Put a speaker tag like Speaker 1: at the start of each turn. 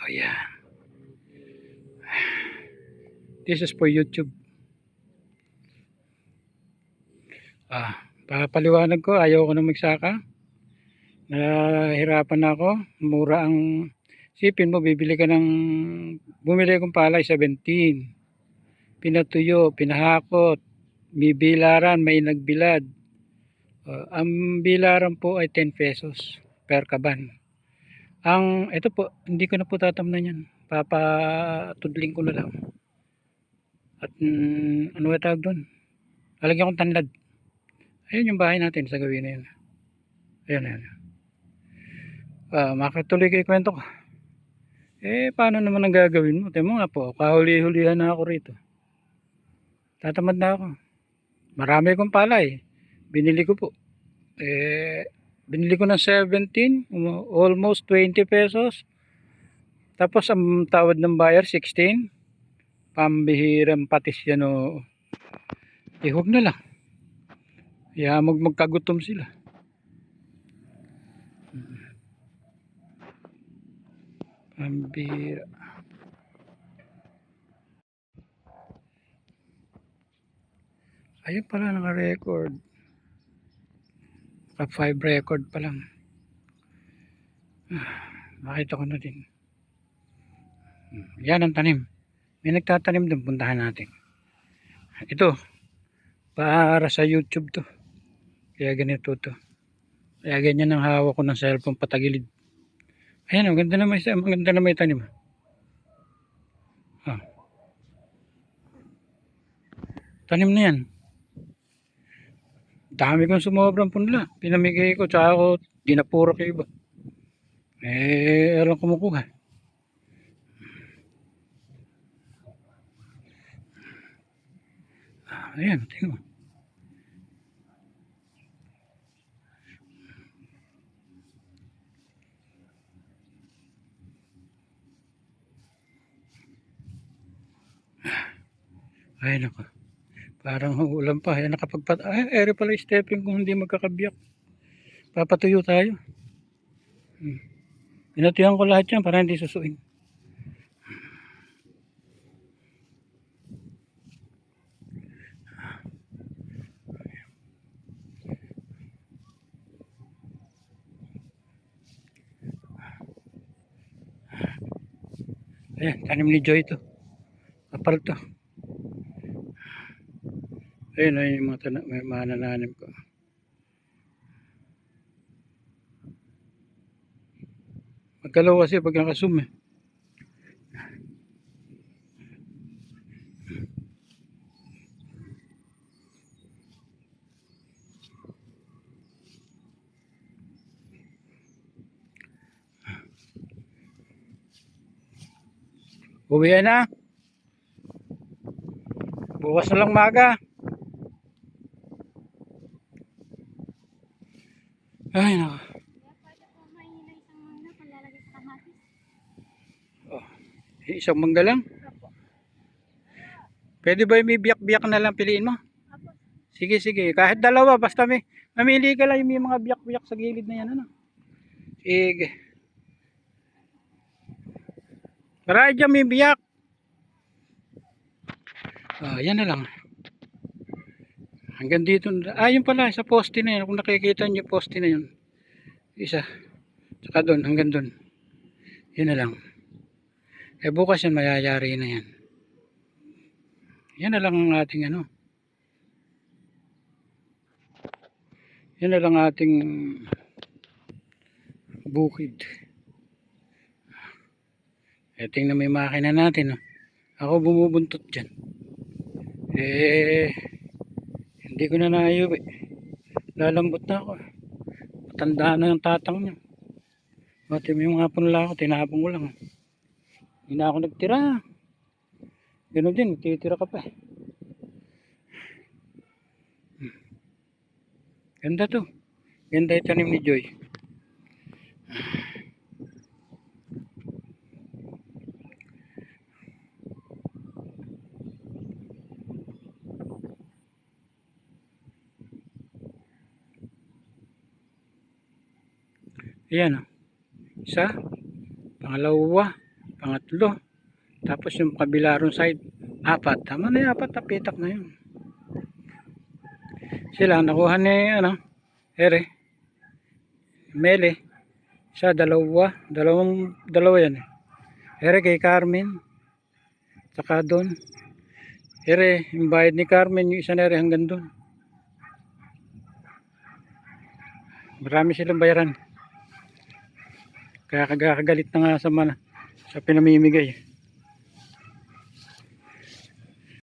Speaker 1: O yan. This is for YouTube. Papaliwanag ko, ayaw ko na magsaka. Nahirapan ako. Mura ang sipin mo, bumili kong palay 17. Pinatuyo, pinahakot, may bilaran, may nagbilad. Ang bilaran po ay 10 pesos per kaban. Ito po, hindi ko na po tatamnan yan. Papatudling ko na lang. At ano ba tawag doon? Lalagyan kong tanlad. Ayun yung bahay natin sa gawin na yun. Ayan. Makatuloy kayo kwento ko. Paano naman ang gagawin mo? Temo nga po, kahuli-hulihan na ako rito. Tatamad na ako. Marami kong palay. Binili ko po. Binili ko ng 17, almost 20 pesos. Tapos ang tawad ng buyer 16. Pambihirang patis yan o. Huwag na lang. Magkagutom sila. Pambihira. Ayun pala naka-record. Naka 5 record pa lang. Makita ko na din. Yan ang tanim. May nagtatanim doon, puntahan natin. Ito, para sa YouTube to. Kaya ganito to. Kaya ganyan ang hawak ko ng cellphone patagilid. Ayan, maganda na may tanim. Tanim na yan. Dami kong sumobrang punla. Pinamigay ko, tsaka ako dinapura kay iba. Alam kumukuha. Ayan, tingnan mo. Ayan ako. Parang ulam pa. Ayan, ere pala stepping kung hindi magkakabiyak. Papatuyo tayo. Pinatuyuan ko lahat yan para hindi susuin. Ayan, tanim ni Joy to. Kapal to. Ayun, yung mga nananim ko. Magkalaw kasi pag nakasum eh. Uwi na. Bukas na lang maga. Ay nako. Isang mangga lang. Pwede ba may biyak-biyak na lang piliin mo? Sige. Kahit dalawa basta mamili ka lang yung may mga biyak-biyak sa gilid na yan. Ano? Sige. Para dyan may biyak. Yan na lang. Hanggang dito. Yun pala sa poste na yun. Kung nakikita nyo poste na yun. Isa. Saka doon. Hanggang doon. Yun na lang. Bukas yan mayayari na yan. Yan na lang ang ating ano. Yan na lang ating bukid. Tingnan may makina natin. Ako bumubuntot dyan. Hindi ko na naayuwi. Lalambot na ako. Matanda na yung tatang niya. Pati yung mga punla ko, tinapong ko lang. Hindi na ako nagtira. Ganoon din, titira ka pa eh. Ganda to. Ganda yung tanim ni Joy. Ayan o. Isa. Pangalawa. pangatlo. Tapos yung kabila ron side, 4. Tama na yung 4 na pitak na yun. Sila, nakuha ni, Ere, Mele. Siya, dalawa yan eh. Ere kay Carmen. Saka doon. Ere, yung bayad ni Carmen, yung isa na ere hanggang doon. Marami silang bayaran. Kaya kagalit na nga sa pinamimigay.